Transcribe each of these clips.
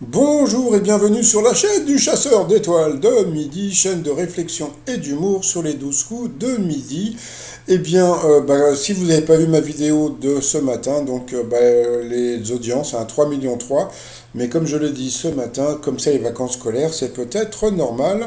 Bonjour et bienvenue sur la chaîne du chasseur d'étoiles de midi, chaîne de réflexion et d'humour sur les 12 coups de midi. Si vous n'avez pas vu ma vidéo de ce matin, les audiences, 3 millions 3, mais comme je l'ai dit ce matin, comme c'est les vacances scolaires, c'est peut-être normal.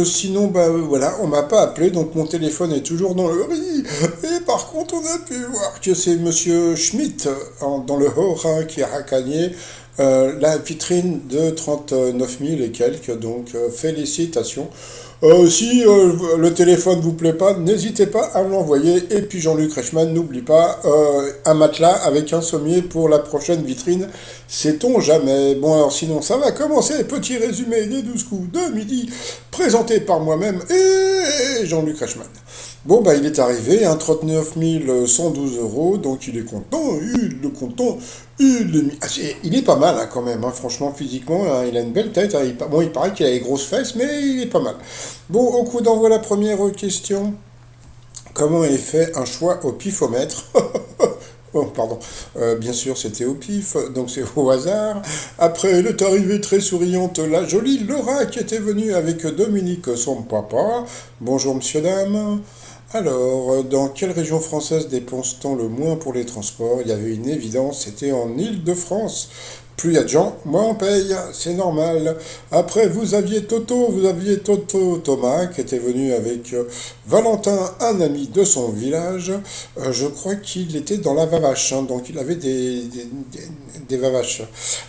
Sinon, voilà, on m'a pas appelé, donc mon téléphone est toujours dans le riz. Et par contre, on a pu voir que c'est Monsieur Schmitt, dans le Haut-Rhin, qui a gagné la vitrine de 39 000 et quelques, félicitations. Si le téléphone vous plaît pas, n'hésitez pas à me l'envoyer. Et puis Jean-Luc Reichmann, n'oublie pas un matelas avec un sommier pour la prochaine vitrine. Sait-on jamais. Bon, alors sinon, ça va commencer. Petit résumé des 12 coups de midi, présenté par moi-même et Jean-Luc Reichmann. Bon, bah, il est arrivé, 39 112 euros, donc il est content, il est pas mal hein, quand même, hein, franchement, physiquement, hein, il a une belle tête, hein, il paraît qu'il a les grosses fesses, mais il est pas mal. Bon, au coup d'envoi, la première question. Comment est fait un choix au pifomètre? Oh, pardon. Bien sûr, c'était au pif, donc c'est au hasard. Après, elle est arrivée très souriante, la jolie Laura qui était venue avec Dominique, son papa. Bonjour, monsieur, dame. Alors, dans quelle région française dépense-t-on le moins pour les transports? Il y avait une évidence, c'était en Île-de-France. Plus il y a de gens, moins on paye, c'est normal. Après, vous aviez Toto Thomas qui était venu avec Valentin, un ami de son village. Je crois qu'il était dans la Vavache, hein, donc il avait des Vavaches.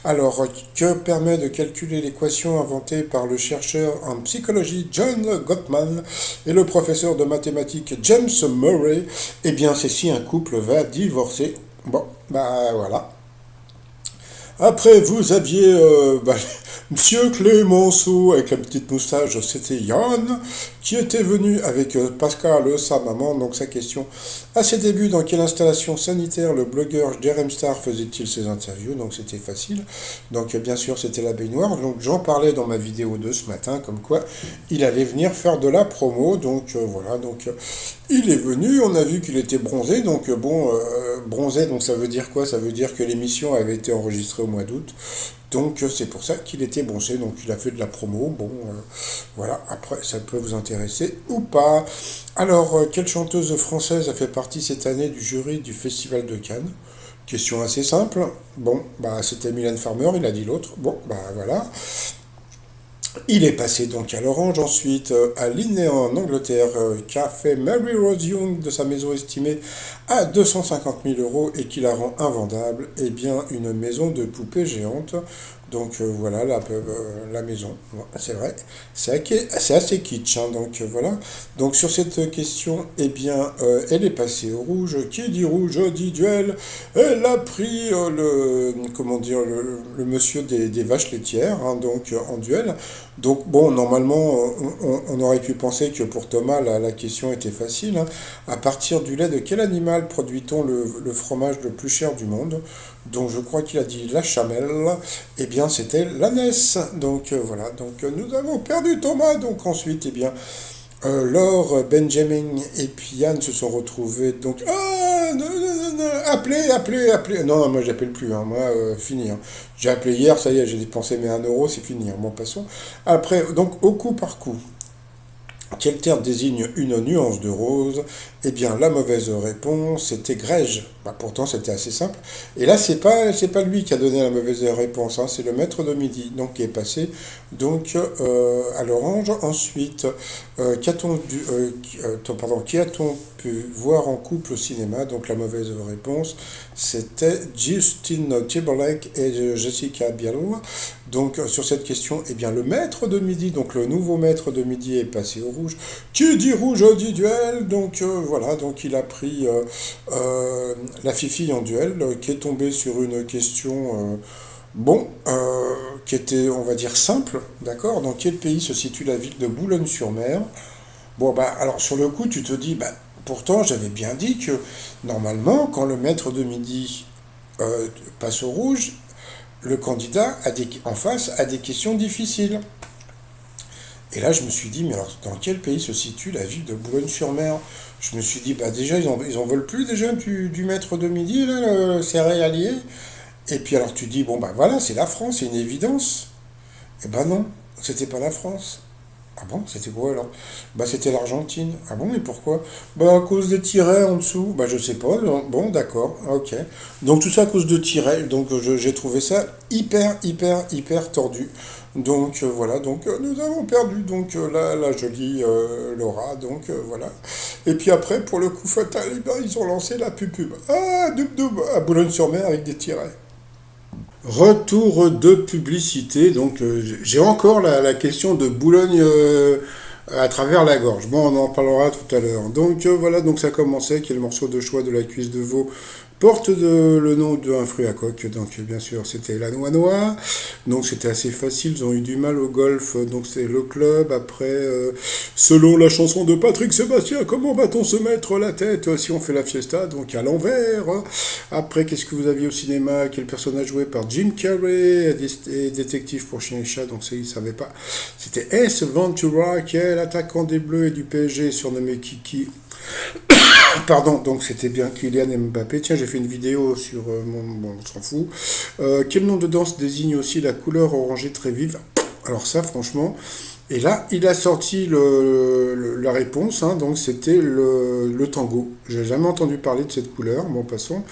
Alors, que permet de calculer l'équation inventée par le chercheur en psychologie John Gottman et le professeur de mathématiques James Murray? Eh bien, c'est si un couple va divorcer. Bon, bah voilà. Après, vous aviez Monsieur Clémenceau avec la petite moustache, c'était Yann, qui était venu avec Pascal, sa maman. Donc sa question, à ses débuts, dans quelle installation sanitaire le blogueur Jerem Star faisait-il ses interviews? Donc c'était facile. Bien sûr, c'était la baignoire. Donc j'en parlais dans ma vidéo de ce matin, comme quoi il allait venir faire de la promo. Il est venu, on a vu qu'il était bronzé. Bronzé, donc ça veut dire quoi? Ça veut dire que l'émission avait été enregistrée au mois d'août. C'est pour ça qu'il était bronzé, donc il a fait de la promo. Voilà, après ça peut vous intéresser ou pas. Alors, quelle chanteuse française a fait partie cette année du jury du Festival de Cannes? Question assez simple. Bon, bah c'était Mylène Farmer, il a dit l'autre. Bon, bah voilà. Il est passé donc à l'Orange, ensuite à Linné en Angleterre, qui a fait Mary Rose Young de sa maison estimée à 250 000 euros et qui la rend invendable. Eh bien, une maison de poupées géantes. Voilà la maison. Bon, c'est vrai, c'est assez kitsch. Hein, voilà. Donc sur cette question, eh bien, elle est passée au rouge. Qui dit rouge dit duel. Elle a pris le monsieur des vaches laitières, hein, en duel. Normalement, on aurait pu penser que pour Thomas, la question était facile. Hein. À partir du lait de quel animal produit-on le fromage le plus cher du monde? Donc je crois qu'il a dit la chamelle. Eh bien, c'était l'ânesse. Voilà. Nous avons perdu Thomas. Donc ensuite, eh bien, Laure, Benjamin et puis Yann se sont retrouvés. Donc, ah, non, non, non, non, appelez. Non, non, moi j'appelle plus. Hein, moi, fini. Hein. J'ai appelé hier, ça y est, j'ai dépensé mes 1 euro, c'est fini. Hein. Bon, passons. Après, donc, au coup par coup. Quel terme désigne une nuance de rose? Eh bien, la mauvaise réponse, c'était Grège. Bah, pourtant, c'était assez simple. Et là, c'est pas lui qui a donné la mauvaise réponse, hein, c'est le maître de midi, donc qui est passé à l'orange. Ensuite, qui a-t-on pu voir en couple au cinéma? Donc la mauvaise réponse, c'était Justin Timberlake et Jessica Biel. Sur cette question, eh bien, le maître de midi, donc le nouveau maître de midi est passé au rouge. Qui dit rouge dit duel. Voilà, donc il a pris la Fifi en duel, qui est tombée sur une question, qui était, on va dire, simple, d'accord? Dans quel pays se situe la ville de Boulogne-sur-Mer? Bon, bah, alors sur le coup, tu te dis, bah, pourtant, j'avais bien dit que, normalement, quand le maître de midi passe au rouge, le candidat en face a des questions difficiles. Et là, je me suis dit, mais alors, dans quel pays se situe la ville de Boulogne-sur-Mer? Je me suis dit, bah déjà, ils en veulent plus déjà du maître de midi, là, le céréalier. Et puis alors tu dis, bon ben voilà, c'est la France, c'est une évidence. Eh ben non, c'était pas la France. Ah bon, c'était quoi alors? Bah c'était l'Argentine. Ah bon, et pourquoi? Bah à cause des tirets en dessous. Bah je sais pas. Bon, d'accord, ok. Donc tout ça à cause de tirets. Donc j'ai trouvé ça hyper tordu. Donc voilà, donc nous avons perdu. Donc la jolie Laura. Donc voilà. Et puis après, pour le coup fatal, eh ben, ils ont lancé la pub. Ah, dub dub, à Boulogne-sur-Mer avec des tirets. Retour de publicité. Donc, j'ai encore la question de Boulogne à travers la gorge. Bon, on en parlera tout à l'heure. Donc, voilà, donc ça commençait, qui est le morceau de choix de la cuisse de veau porte le nom d'un fruit à coque. Donc, bien sûr, c'était la noix noire. Donc, c'était assez facile. Ils ont eu du mal au golf. Donc, c'est le club. Après, selon la chanson de Patrick Sébastien, comment va-t-on se mettre la tête si on fait la fiesta? Donc, à l'envers. Après, qu'est-ce que vous aviez au cinéma? Quel personnage joué par Jim Carrey et détective pour chien et chat? Donc, ça, il ne savait pas. C'était S. Ventura, qui est l'attaquant des Bleus et du PSG, surnommé Kiki. Pardon, donc c'était bien Kylian Mbappé. Tiens, j'ai fait une vidéo sur mon. Bon, on s'en fout. Quel nom de danse désigne aussi la couleur orangée très vive? Alors, ça, franchement. Et là, il a sorti la réponse, hein, donc c'était le tango. J'ai jamais entendu parler de cette couleur, bon, passons.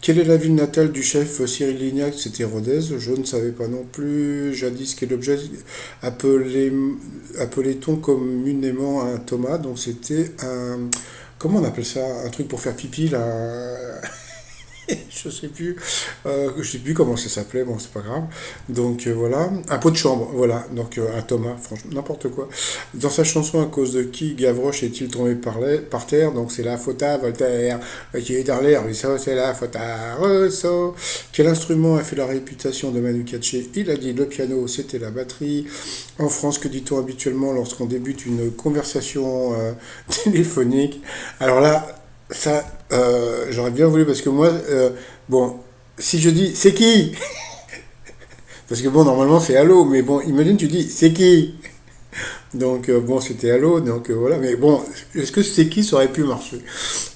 Quelle est la ville natale du chef Cyril Lignac? C'était Rodez, je ne savais pas non plus. Jadis, quel objet appelé, appelait-on communément un tomate? Donc c'était un... Comment on appelle ça? Un truc pour faire pipi, là. Je sais plus comment ça s'appelait, bon c'est pas grave. Donc voilà, un pot de chambre, voilà, donc un Thomas, franchement, n'importe quoi. Dans sa chanson, à cause de qui Gavroche est-il tombé par terre? Donc c'est la faute à Voltaire, qui est dans l'air, Rousseau, c'est la faute à Rousseau. Quel instrument a fait la réputation de Manu Katché? Il a dit le piano, c'était la batterie. En France, que dit-on habituellement lorsqu'on débute une conversation téléphonique? Alors là, ça, j'aurais bien voulu parce que moi, bon, si je dis c'est qui? Parce que bon, normalement c'est allô, mais bon, imagine tu dis c'est qui? Donc bon, c'était allô, donc voilà, mais bon, est-ce que c'est qui ça aurait pu marcher?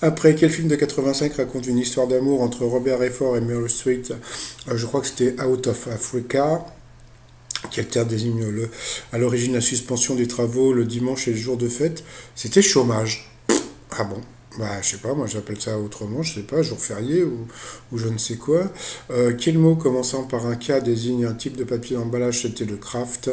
Après, quel film de 85 raconte une histoire d'amour entre Robert Redford et Meryl Streep? Je crois que c'était Out of Africa. Quel terme désigne à l'origine la suspension des travaux le dimanche et le jour de fête? C'était chômage. Ah bon? Bah, je sais pas, moi j'appelle ça autrement, je sais pas, jour férié ou je ne sais quoi. Quel mot commençant par un K désigne un type de papier d'emballage? C'était le craft.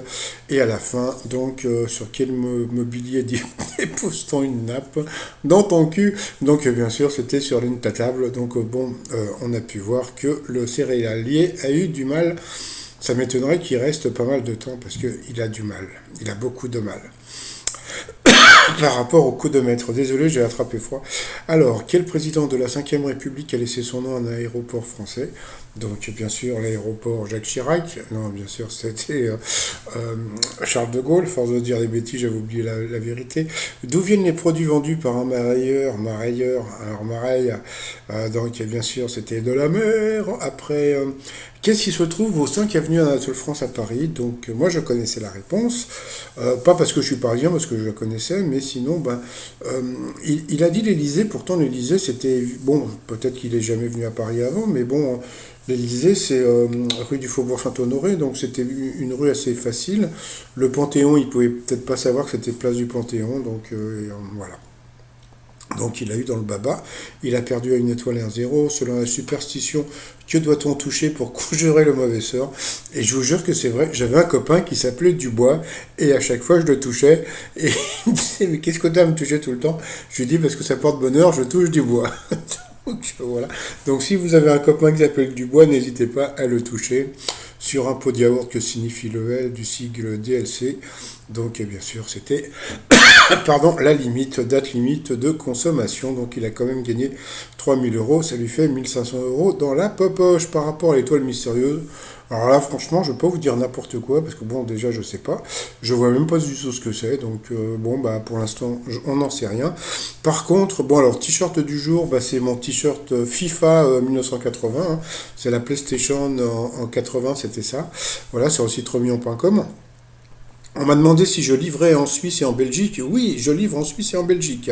Et à la fin, donc, sur quel mobilier dépose-t-on une nappe dans ton cul? Donc, bien sûr, c'était sur l'une de ta table. Donc, bon, on a pu voir que le céréalier a eu du mal. Ça m'étonnerait qu'il reste pas mal de temps parce qu'il a du mal. Il a beaucoup de mal par rapport au coup de maître. Désolé, j'ai attrapé froid. Alors, quel président de la Ve République a laissé son nom à un aéroport français? Donc, bien sûr, l'aéroport Jacques Chirac. Non, bien sûr, c'était euh, Charles de Gaulle. Force de dire des bêtises, j'avais oublié la vérité. D'où viennent les produits vendus par un marailleur? Alors, Mareille, donc, bien sûr, c'était de la mer. Après, qu'est-ce qui se trouve au 5 avenue Anatole France à Paris? Donc, moi, je connaissais la réponse. Pas parce que je suis parisien, parce que je la connaissais, mais sinon, ben, il a dit l'Élysée. Pourtant, l'Élysée, c'était... Bon, peut-être qu'il est jamais venu à Paris avant, mais bon, l'Élysée, c'est rue du Faubourg Saint-Honoré, donc c'était une rue assez facile. Le Panthéon, il pouvait peut-être pas savoir que c'était place du Panthéon, donc voilà. Donc il a eu dans le baba, il a perdu à une étoile et un zéro. Selon la superstition, que doit-on toucher pour conjurer le mauvais sort? Et je vous jure que c'est vrai, j'avais un copain qui s'appelait Dubois, et à chaque fois je le touchais, et il me disait, mais qu'est-ce que t'as à me toucher tout le temps? Je lui dis, parce que ça porte bonheur, je touche du bois. Donc voilà. Donc si vous avez un copain qui s'appelle Dubois, n'hésitez pas à le toucher sur un pot de yaourt que signifie le L du sigle DLC. Donc bien sûr, c'était pardon, la limite, date limite de consommation. Donc il a quand même gagné 3 000 euros, ça lui fait 1 500 € dans la poche par rapport à l'étoile mystérieuse. Alors là, franchement, je ne vais pas vous dire n'importe quoi, parce que bon, déjà, je sais pas. Je vois même pas du tout ce que c'est, donc bon, bah pour l'instant, on n'en sait rien. Par contre, bon, alors, t-shirt du jour, bah, c'est mon t-shirt FIFA 1980. Hein. C'est la PlayStation en 80, c'était ça. Voilà, sur le site remillon.com. On m'a demandé si je livrais en Suisse et en Belgique. Oui, je livre en Suisse et en Belgique.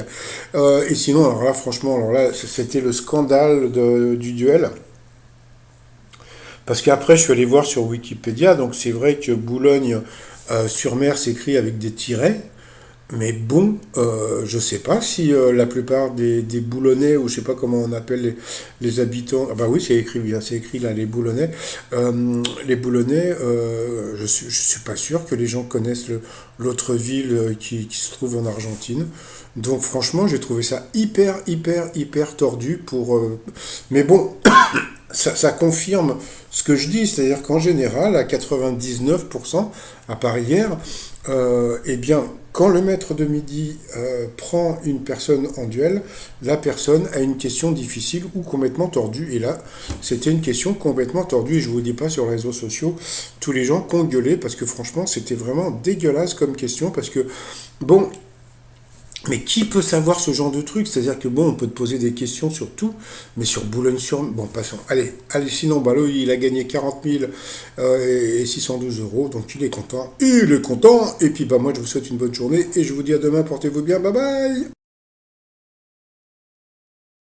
Et sinon, alors là, franchement, alors là, c'était le scandale du duel. Parce qu'après, je suis allé voir sur Wikipédia, donc c'est vrai que Boulogne-sur-Mer s'écrit avec des tirets. Mais bon, je sais pas si la plupart des Boulonnais, ou je sais pas comment on appelle les habitants, ah bah oui, c'est écrit bien, c'est écrit là, les Boulonnais, je suis pas sûr que les gens connaissent l'autre ville qui se trouve en Argentine. Donc franchement, j'ai trouvé ça hyper tordu mais bon, ça confirme ce que je dis, c'est-à-dire qu'en général, à 99%, à part hier, eh bien, quand le maître de midi prend une personne en duel, la personne a une question difficile ou complètement tordue. Et là, c'était une question complètement tordue. Et je ne vous dis pas sur les réseaux sociaux, tous les gens qui ont gueulé, parce que franchement, c'était vraiment dégueulasse comme question. Parce que, bon, mais qui peut savoir ce genre de truc? C'est-à-dire que bon, on peut te poser des questions sur tout, mais sur Boulogne-sur... Bon, passons. Allez, sinon, bah là, il a gagné 40 000 et 612 euros, donc il est content. Il est content. Et puis, bah moi, je vous souhaite une bonne journée et je vous dis à demain, portez-vous bien, bye bye.